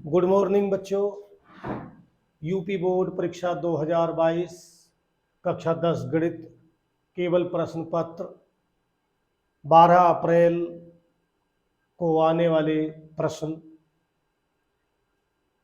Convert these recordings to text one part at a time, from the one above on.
Good morning बच्चों। UP board परीक्षा 2022 कक्षा 10 गणित केवल प्रश्न पत्र 12 अप्रैल को आने वाले प्रश्न।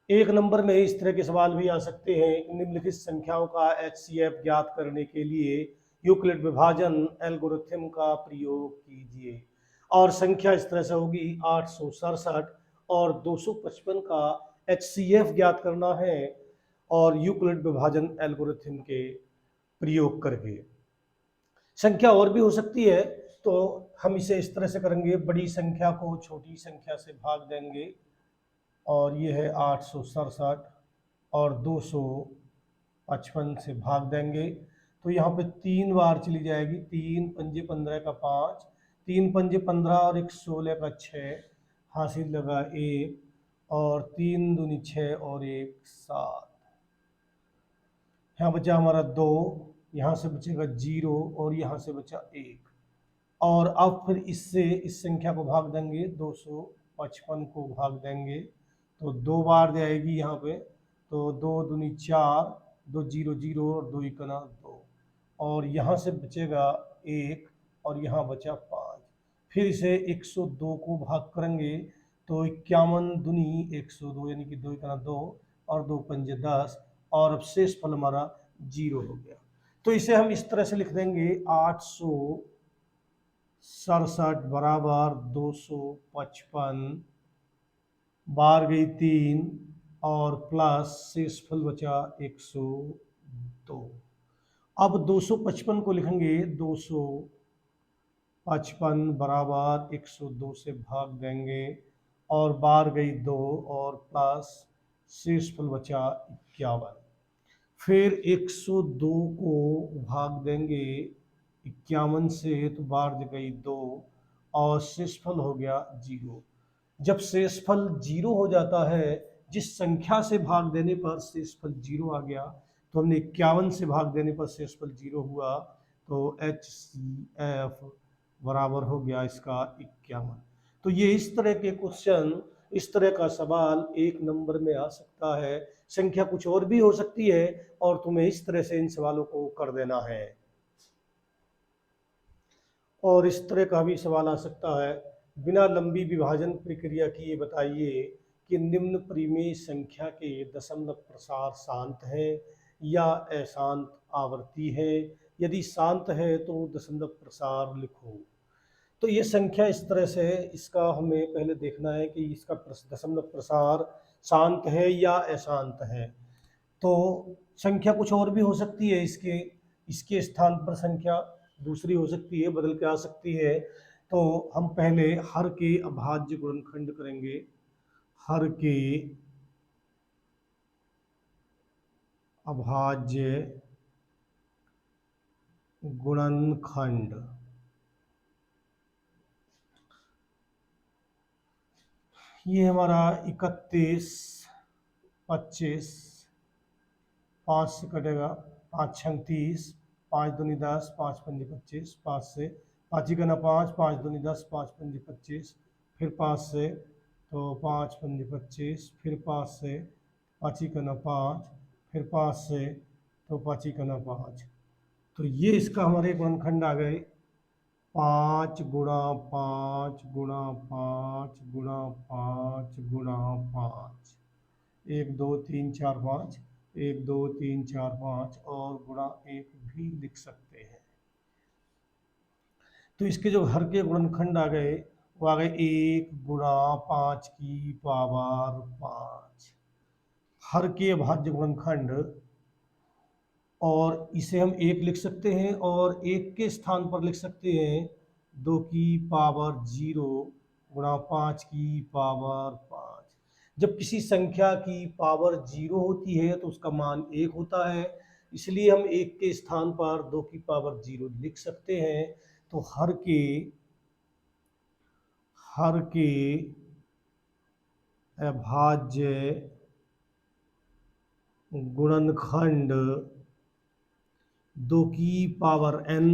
एक नंबर में इस तरह के सवाल भी आ सकते हैं। निम्नलिखित संख्याओं का HCF ज्ञात करने के लिए यूक्लिड विभाजन एल्गोरिथम का प्रयोग कीजिए। और संख्या इस तरह से होगी 867 और 255 का HCF ज्ञात करना है और यूक्लिड विभाजन एल्गोरिथम के प्रयोग करके। संख्या और भी हो सकती है, तो हम इसे इस तरह से करेंगे। बड़ी संख्या को छोटी संख्या से भाग देंगे और ये है 867 और 255 से भाग देंगे तो यहाँ पे 3 बार चली जाएगी। 3 पंजे 15 का 5, 3 पंजे 15 और 1 16 का 6, हासिल लगा 1 और 3 दूनी 6 और 1 7। यहाँ बचा हमारा 2, यहाँ से बचेगा 0 और यहाँ से बचा 1। और अब फिर इससे इस संख्या को भाग देंगे, 255 को भाग देंगे तो 2 बार जाएगी यहाँ पे। तो 2 दूनी 4, 2 0 0 और 2 इकना 2 और यहाँ से बचेगा 1 और यहाँ बचा 5। फिर इसे 102 को भाग करेंगे तो 51 दूनी 102 यानी कि 2 इकना 2 और 2 पंजे 10 और अब शेष फल हमारा 0 हो गया। तो इसे हम इस तरह से लिख देंगे 867 बराबर 255 बार गई 3 और प्लस शेष फल बचा 102। अब 255 को लिखेंगे 255 बराबर 102 से भाग देंगे और बार गई 2 और प्लस शेष फल बचा 51। फिर 102 को भाग देंगे 51 से तो बार गई 2 और शेषफल हो गया 0। जब शेषफल 0 हो जाता है, जिस संख्या से भाग देने पर शेषफल 0 आ गया, तो हमने 51 से भाग देने पर शेषफल 0 हुआ तो HCF बराबर हो गया इसका 51। तो ये इस तरह के क्वेश्चन, इस तरह का सवाल एक नंबर में आ सकता है। संख्या कुछ और भी हो सकती है और तुम्हें इस तरह से इन सवालों को कर देना है। और इस तरह का भी सवाल आ सकता है, बिना लंबी विभाजन प्रक्रिया की ये बताइए कि निम्न परिमेय संख्या के दशमलव प्रसार शांत है या अशांत आवर्ती है। यदि शांत है तो दशमलव प्रसार लिखो। तो ये संख्या इस तरह से है, इसका हमें पहले देखना है कि इसका दशमलव प्रसार शांत है या अशांत है। तो संख्या कुछ और भी हो सकती है, इसके स्थान पर संख्या दूसरी हो सकती है, बदल के आ सकती है। तो हम पहले हर के अभाज्य गुणनखंड करेंगे। हर के अभाज्य गुणनखंड, ये हमारा 31 25, 5 से कटेगा 5 छंग 30, 5 दूनी 10, 5 पंजे 25, 5 से 5 ही करना 5, 5 दूनी 10, 5 पंजे 25, फिर 5 से तो 5 पंजे 25, फिर 5 से 5 ही करना 5, फिर 5 से तो 5 ही करना 5। तो ये इसका हमारे गुणनखंड आ गए 5 गुणा 5 गुणा 5 गुणा 5 गुणा 5, 1 2 3 4 5, 1 2 3 4 5 और गुणा 1 भी लिख सकते हैं। तो इसके जो हर के गुणनखंड आ गए वो आ गए 1 गुणा 5 की पावर 5, हर के अभाज्य गुणनखंड। और इसे हम 1 लिख सकते हैं और 1 के स्थान पर लिख सकते हैं 2 की पावर 0 गुणा 5 की पावर 5। जब किसी संख्या की पावर 0 होती है तो उसका मान 1 होता है, इसलिए हम 1 के स्थान पर 2 की पावर 0 लिख सकते हैं। तो हर के अभाज्य गुणनखंड 2 की पावर n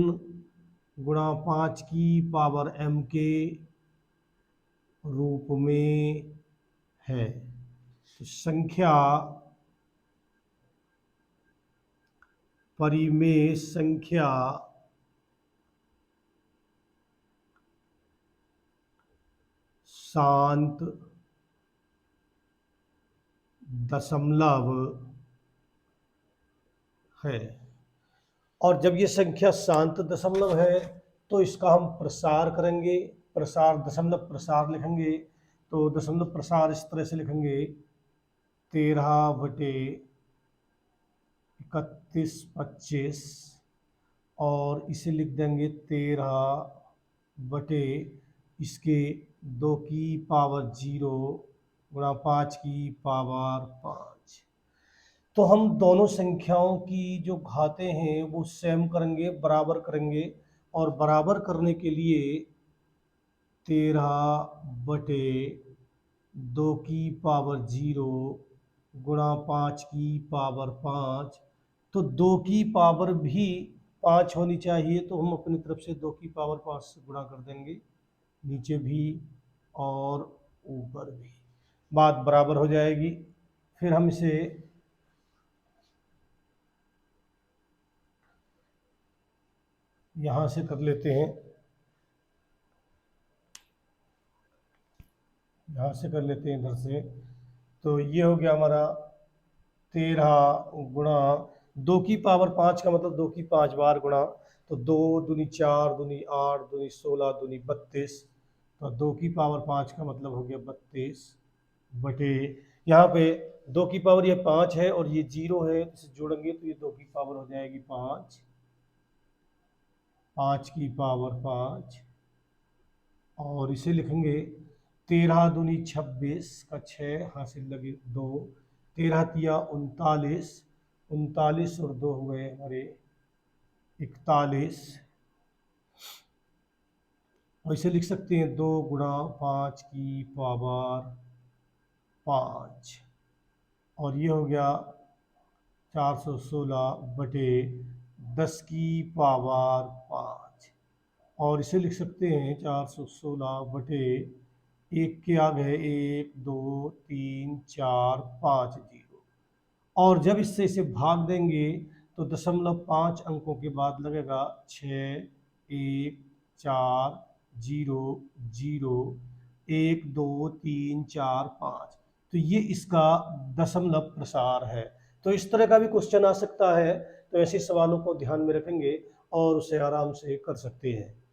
गुणा 5 की पावर m के रूप में है। तो संख्या परिमेय संख्या शांत दशमलव है। और जब ये संख्या शांत दशमलव है तो इसका हम प्रसार करेंगे, प्रसार दशमलव प्रसार लिखेंगे। तो दशमलव प्रसार इस तरह से लिखेंगे 13/31/25 और इसे लिख देंगे 13 इसके 2 की पावर 0 गुणा 5 की पावर 5। तो हम दोनों संख्याओं की जो घातें हैं वो सेम करेंगे, बराबर करेंगे। और बराबर करने के लिए 13/2 की पावर 0 गुणा 5 की पावर 5। तो 2 की पावर भी 5 होनी चाहिए, तो हम अपनी तरफ से 2 की पावर 5 से गुणा कर देंगे, नीचे भी और ऊपर भी। बात बराबर हो जाएगी। फिर हम इसे यहाँ से कर लेते हैं, यहाँ से कर लेते हैं इधर से। तो ये हो गया हमारा 13 गुणा 2 की पावर 5 का मतलब 2 की 5 बार गुणा। तो 2 दूनी 4 दूनी 8 दूनी 16 दूनी 32। तो 2 की पावर 5 का मतलब हो गया 32 बटे यहाँ पे 2 की पावर ये 5 है और ये 0 है, इसे जोड़ेंगे तो ये 2 की पावर हो जाएगी 5, 5 की पावर 5। और इसे लिखेंगे 13 दूनी 26 का 6 हासिल लगे 2, 13 तिया 39, 39 और 2 हुए हमारे 41। और इसे लिख सकते हैं 2 गुणा 5 की पावर 5। और ये हो गया 416 बटे 10 की पावर 5। और इसे लिख सकते हैं 416 बटे 1 के आगे 1 2 3 4 5 0। और जब इससे इसे भाग देंगे तो 0.5 अंकों के बाद लगेगा 6 1 4 0 0 1 2 3 4 5। तो ये इसका दशमलव प्रसार है। तो इस तरह का भी क्वेश्चन आ सकता है, तो ऐसे सवालों को ध्यान में रखेंगे और उसे आराम से कर सकते हैं।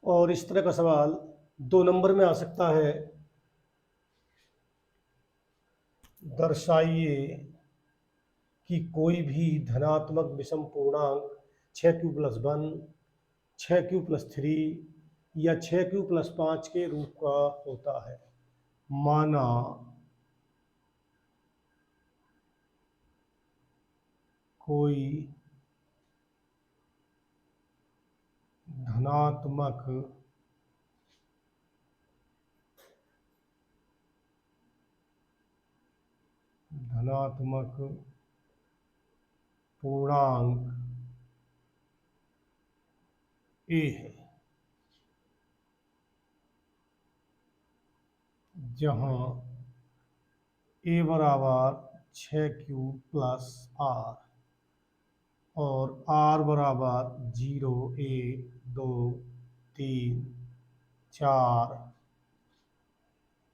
और इस तरह का सवाल 2 नंबर में आ सकता है, दर्शाइए कि कोई भी धनात्मक विषम पूर्णांक 6q+1, 6q+3 या 6q+5 के रूप का होता है। माना कोई धनात्मक पूर्णांक ए है, जहां ए बराबर 6q+r और r बराबर 0 1 2 3 4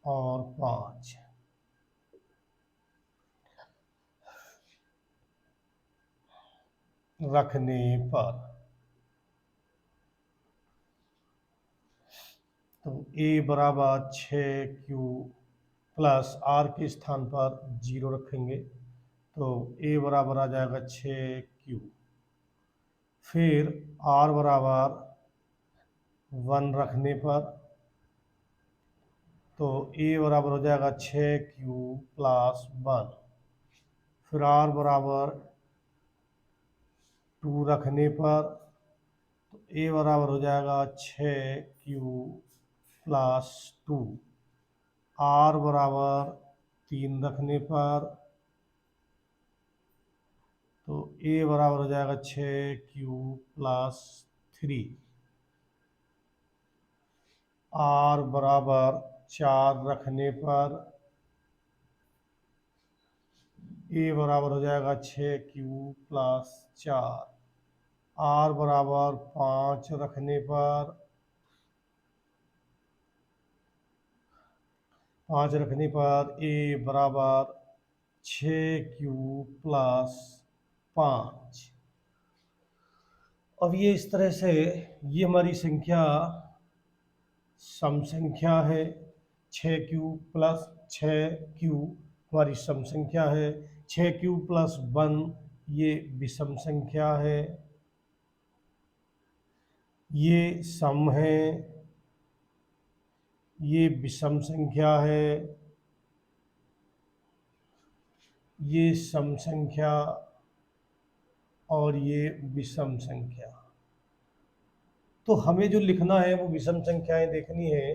और 5 रखने पर। तो a बराबर 6q+r के स्थान पर 0 रखेंगे, तो a बराबर आ जाएगा 6q। फिर r बराबर 1 रखने पर तो a बराबर हो जाएगा 6q+1। फिर r बराबर 2 रखने पर तो a बराबर हो जाएगा 6q+2। r बराबर 3 रखने पर तो a बराबर हो जाएगा 6q+3। r बराबर 4 रखने पर ए बराबर हो जाएगा 6Q प्लस 4। आर बराबर 5 रखने पर 5 रखने पर ए बराबर 6Q प्लस 5। अब ये इस तरह से ये हमारी संख्या सम संख्या है। 6Q प्लस 6Q हमारी सम संख्या है। 6Q प्लस 1 ये विषम संख्या है। ये सम है, ये विषम संख्या है, ये सम संख्या और ये विषम संख्या। तो हमें जो लिखना है वो विषम संख्याएं देखनी है।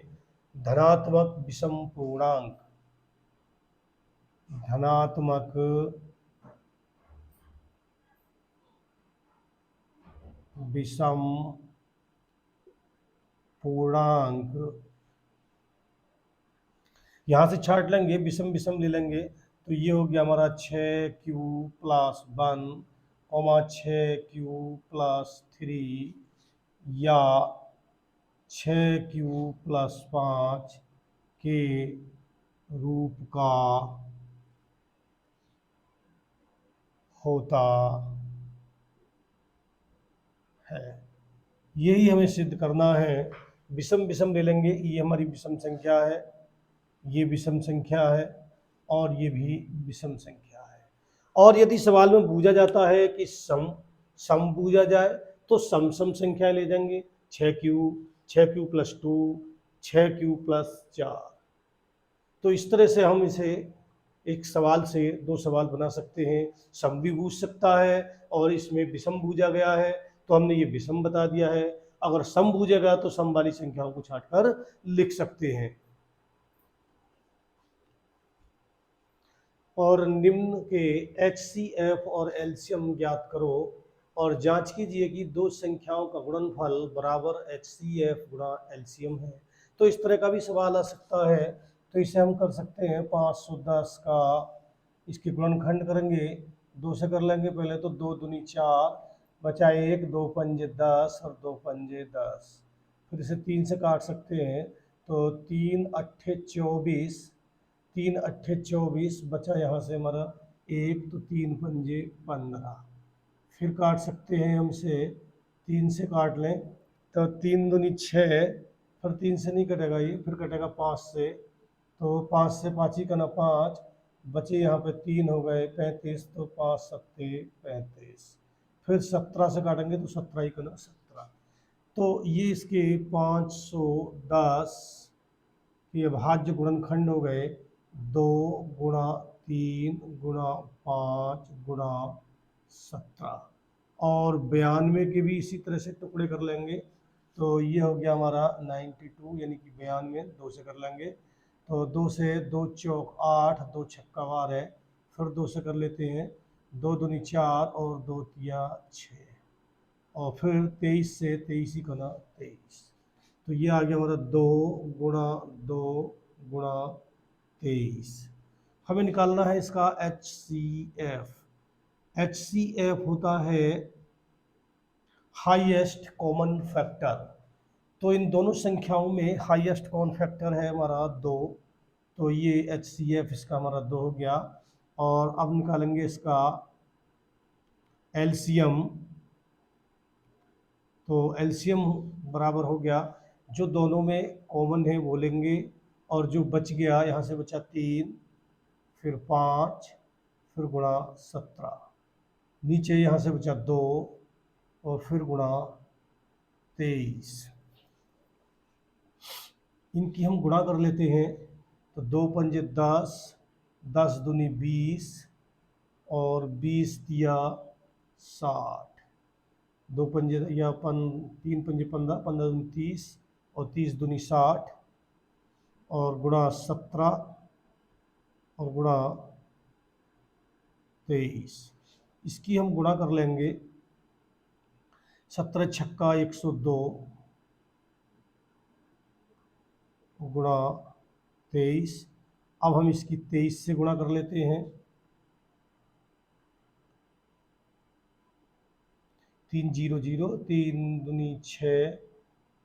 धनात्मक विषम पूर्णांक, धनात्मक विषम पूर्णांक, यहाँ से छाट लेंगे, विषम विषम ले लेंगे। तो ये हो गया हमारा 6Q प्लस 1, 6Q प्लस 3 या 6Q प्लस 5 के रूप का होता है। यही हमें सिद्ध करना है। विषम विषम ले लेंगे, ये हमारी विषम संख्या है, ये विषम संख्या है और ये भी विषम संख्या है। और यदि सवाल में पूछा जाता है कि सम सम पूछा जाए तो सम सम संख्या ले जाएंगे। 6Q plus 2, 6Q plus 4। तो इस तरह से हम इसे एक सवाल से दो सवाल बना सकते हैं। सम भी पूछ सकता है और इसमें विषम पूछा गया है तो हमने ये विषम बता दिया है। अगर सम पूछेगा तो सम वाली संख्याओं को छांटकर लिख सकते हैं। और निम्न के HCF और LCM ज्ञात करो और जांच कीजिए कि दो संख्याओं का गुणनफल बराबर HCF गुणा LCM है। तो इस तरह का भी सवाल आ सकता है। तो इसे हम कर सकते हैं 510 का इसके गुणनखंड करेंगे, 2 से कर लेंगे पहले। तो 2 दूनी 4 बचा 1, 2 पंजे 10 और 2 पंजे 10। फिर इसे 3 से काट सकते हैं तो 3 अट्ठे 24, 3 अट्ठे 24 बचा यहाँ से हमारा 1, तो 3 पंजे 15। फिर काट सकते हैं हमसे, 3 से काट लें तो 3 दूनी 6, फिर 3 से नहीं कटेगा ये, फिर कटेगा 5 से। तो 5 से 5 ही करना 5, बचे यहाँ पे 3 हो गए 35, तो 5 सत्ते 35। फिर 17 से काटेंगे तो 17 ही करना 17। तो ये इसके 510 ये अभाज्य गुणनखंड हो गए 2 गुणा 3 गुणा 5 गुणा 17। और 92 के भी इसी तरह से टुकड़े कर लेंगे। तो ये हो गया हमारा 92 यानी कि 92, 2 से कर लेंगे। तो 2 से 2 चौक 8, 2 छक्का 12, फिर 2 से कर लेते हैं, 2 दूनी 4 और 2 तिया 6, और फिर 23 से 23 ही करना 23। तो ये आ गया हमारा 2 गुणा 2 गुणा 23। हमें निकालना है इसका HCF। HCF होता है हाईएस्ट कॉमन फैक्टर। तो इन दोनों संख्याओं में हाईएस्ट कॉमन फैक्टर है हमारा 2। तो ये HCF इसका हमारा 2 हो गया। और अब निकालेंगे इसका LCM। तो LCM बराबर हो गया, जो दोनों में कॉमन है वो लेंगे, और जो बच गया यहाँ से बचा 3, फिर 5, फिर गुणा 17, नीचे यहाँ से बचा 2 और फिर गुणा 23। इनकी हम गुणा कर लेते हैं। तो 2 पंजे 10, 10 दूनी 20 और 20 दिया 60, 2 पंजे या 3 पंजे 15, 15 दूनी 30 और 30 दूनी 60 और गुणा 17 और गुणा 23। इसकी हम गुणा कर लेंगे। 17 छक्का 102 गुणा 23। अब हम इसकी 23 से गुणा कर लेते हैं। 3 0 0, 3 दूनी 6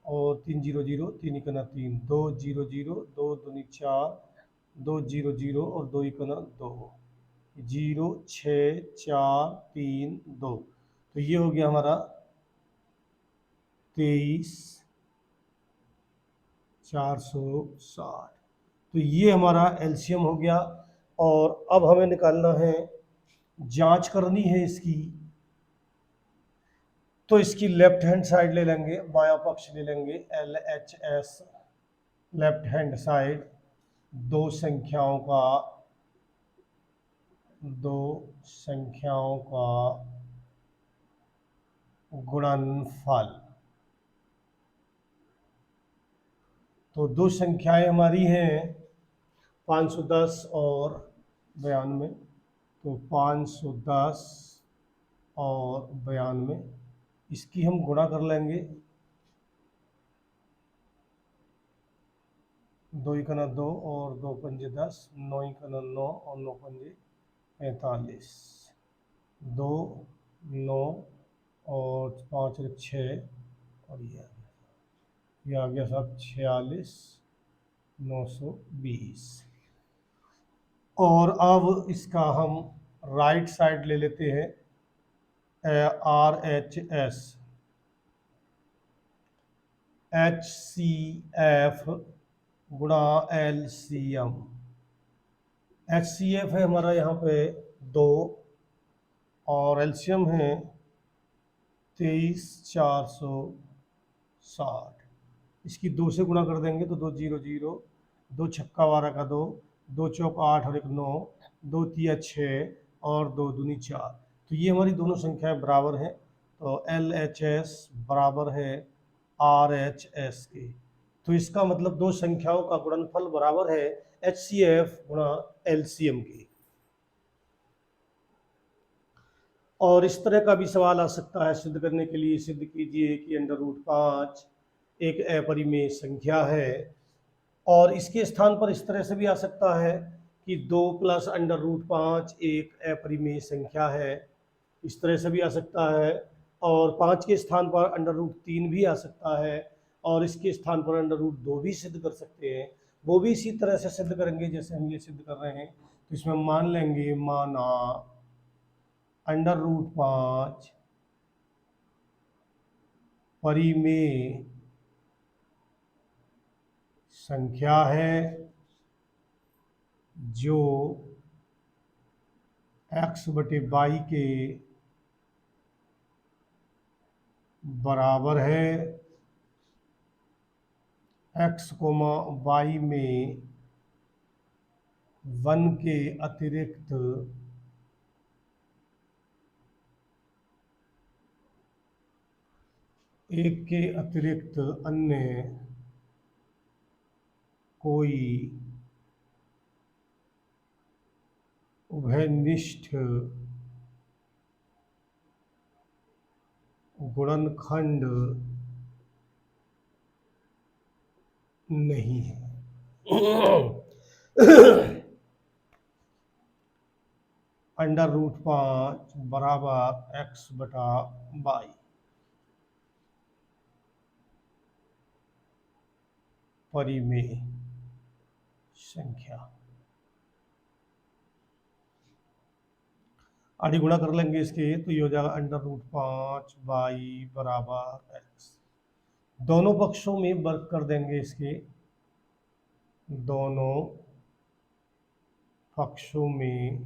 और 3 0 0, 3 इकना 3, 2 0 0, 2 दूनी 4, 2 0 0 और 2 इकना 2, 0 6 4 3 2। तो ये हो गया हमारा 23,460। तो ये हमारा एलसीएम हो गया। और अब हमें निकालना है, जांच करनी है इसकी। तो इसकी लेफ्ट हैंड साइड ले लेंगे, बायां पक्ष ले लेंगे, LHS लेफ्ट हैंड साइड, दो संख्याओं का गुणनफल। तो दो संख्याएं हमारी हैं 510 और 92। तो 510 और 92, इसकी हम गुणा कर लेंगे। 2 इकना 2 और 2 पंजे 10, 9 इकना 9 और 9 पंजे 45, 2 9 और 5 6 और ये आ गया साहब 46,920। और अब इसका हम राइट साइड ले लेते हैं, RHS HCF गुणा LCM। HCF है हमारा यहाँ पे 2 और LCM है 23,460। इसकी 2 से गुणा कर देंगे तो 2 0 0, 2 छक्का 12 का 2, 2 चौक 8 और 1 9, 2 तिया 6 और 2 दूनी 4। तो ये हमारी दोनों संख्याएं बराबर हैं। तो LHS बराबर है RHS के। तो इसका मतलब दो संख्याओं का गुणनफल बराबर है HCF गुणा LCM के। और इस तरह का भी सवाल आ सकता है, सिद्ध करने के लिए सिद्ध कीजिए कि √5 एक अपरिमेय संख्या है। और इसके स्थान पर इस तरह से भी आ सकता है कि 2 + √5 एक अपरिमेय संख्या है। इस तरह से भी आ सकता है। और 5 के स्थान पर √3 भी आ सकता है। और इसके स्थान पर √2 भी सिद्ध कर सकते हैं। वो भी इसी तरह से सिद्ध करेंगे जैसे हम ये सिद्ध कर रहे हैं। तो इसमें मान लेंगे, माना √5 परिमेय संख्या है जो x/y के बराबर है। x, y में 1 के अतिरिक्त एक के अतिरिक्त अन्य कोई उभयनिष्ठ गुणनखंड नहीं है। √5 बराबर x/y परिमेय संख्या। आधी गुणा कर लेंगे इसके, तो ये हो जाएगा √5y बराबर x। दोनों पक्षों में वर्ग कर देंगे इसके, दोनों पक्षों में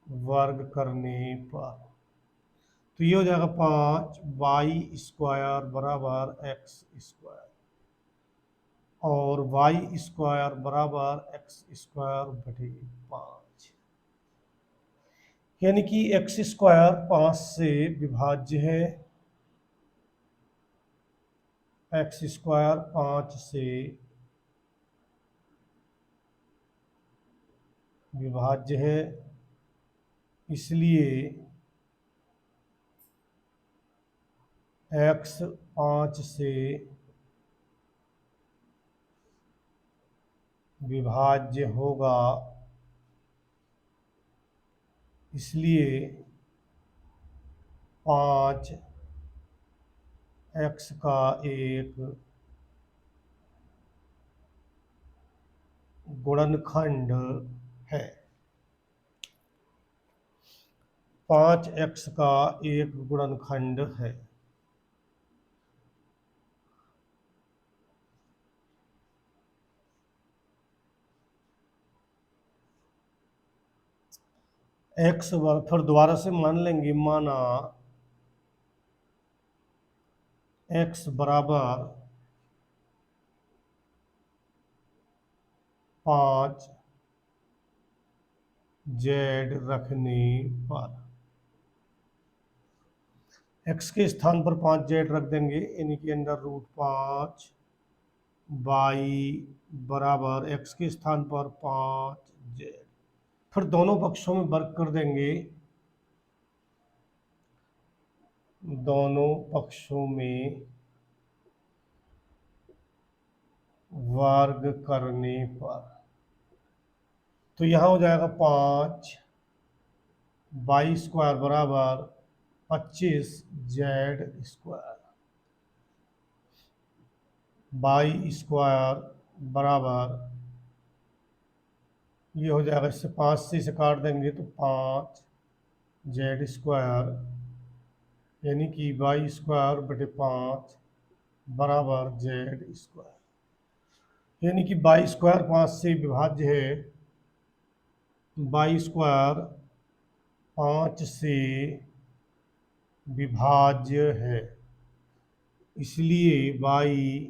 वर्ग करने पर तो ये हो जाएगा 5y² बराबर x²। और y² बराबर x²/5, यानी कि x² 5 से विभाज्य है। x² 5 से विभाज्य है, इसलिए x 5 से विभाज्य होगा, इसलिए 5x का एक गुणनखंड है। 5x का एक गुणनखंड है। x फिर दोबारा से मान लेंगे, माना x बराबर 5 z रखने पर x के स्थान पर 5 z रख देंगे, यानी कि √5 y बराबर x के स्थान पर 5 z। फिर दोनों पक्षों में वर्ग कर देंगे, दोनों पक्षों में वर्ग करने पर तो यहाँ हो जाएगा 5 y स्क्वायर बराबर 25 z स्क्वायर, y स्क्वायर बराबर ये हो जाएगा, इससे 5 से इसे काट देंगे तो 5 z स्क्वायर, यानी कि y स्क्वायर बटे 5 बराबर z स्क्वायर, यानी कि y स्क्वायर 5 से विभाज्य है, y स्क्वायर 5 से विभाज्य है, इसलिए y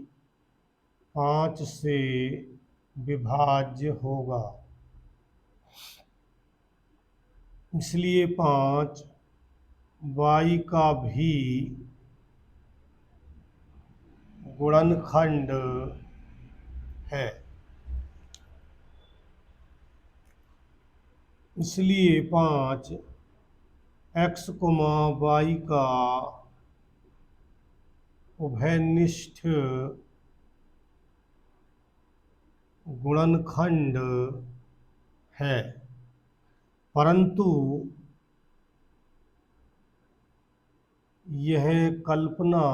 5 से विभाज्य होगा, इसलिए 5 y का भी गुणनखंड है, इसलिए 5 x, y का उभयनिष्ठ गुणनखंड है, परंतु यह कल्पना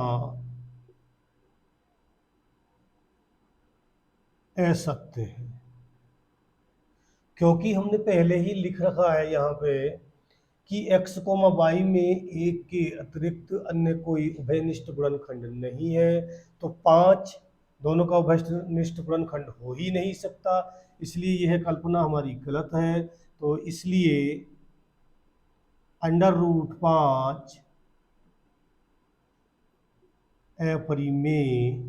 असत्य है, क्योंकि हमने पहले ही लिख रखा है यहाँ पे कि x, y में एक के अतिरिक्त अन्य कोई उभयनिष्ठ गुणनखंड नहीं है, तो 5 दोनों का उभयनिष्ठ गुणनखंड हो ही नहीं सकता, इसलिए यह कल्पना हमारी गलत है। तो इसलिए √5 अपरिमेय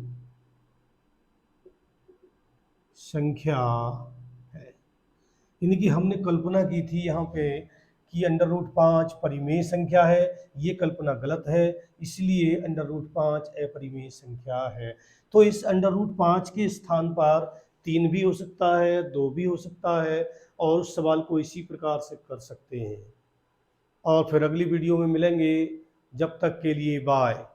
संख्या है, यानी कि हमने कल्पना की थी यहाँ पे कि √5 परिमेय संख्या है, ये कल्पना गलत है, इसलिए √5 अपरिमेय संख्या है। तो इस √5 के स्थान पर 3 भी हो सकता है, 2 भी हो सकता है, और उस सवाल को इसी प्रकार से कर सकते हैं। और फिर अगली वीडियो में मिलेंगे, जब तक के लिए बाय।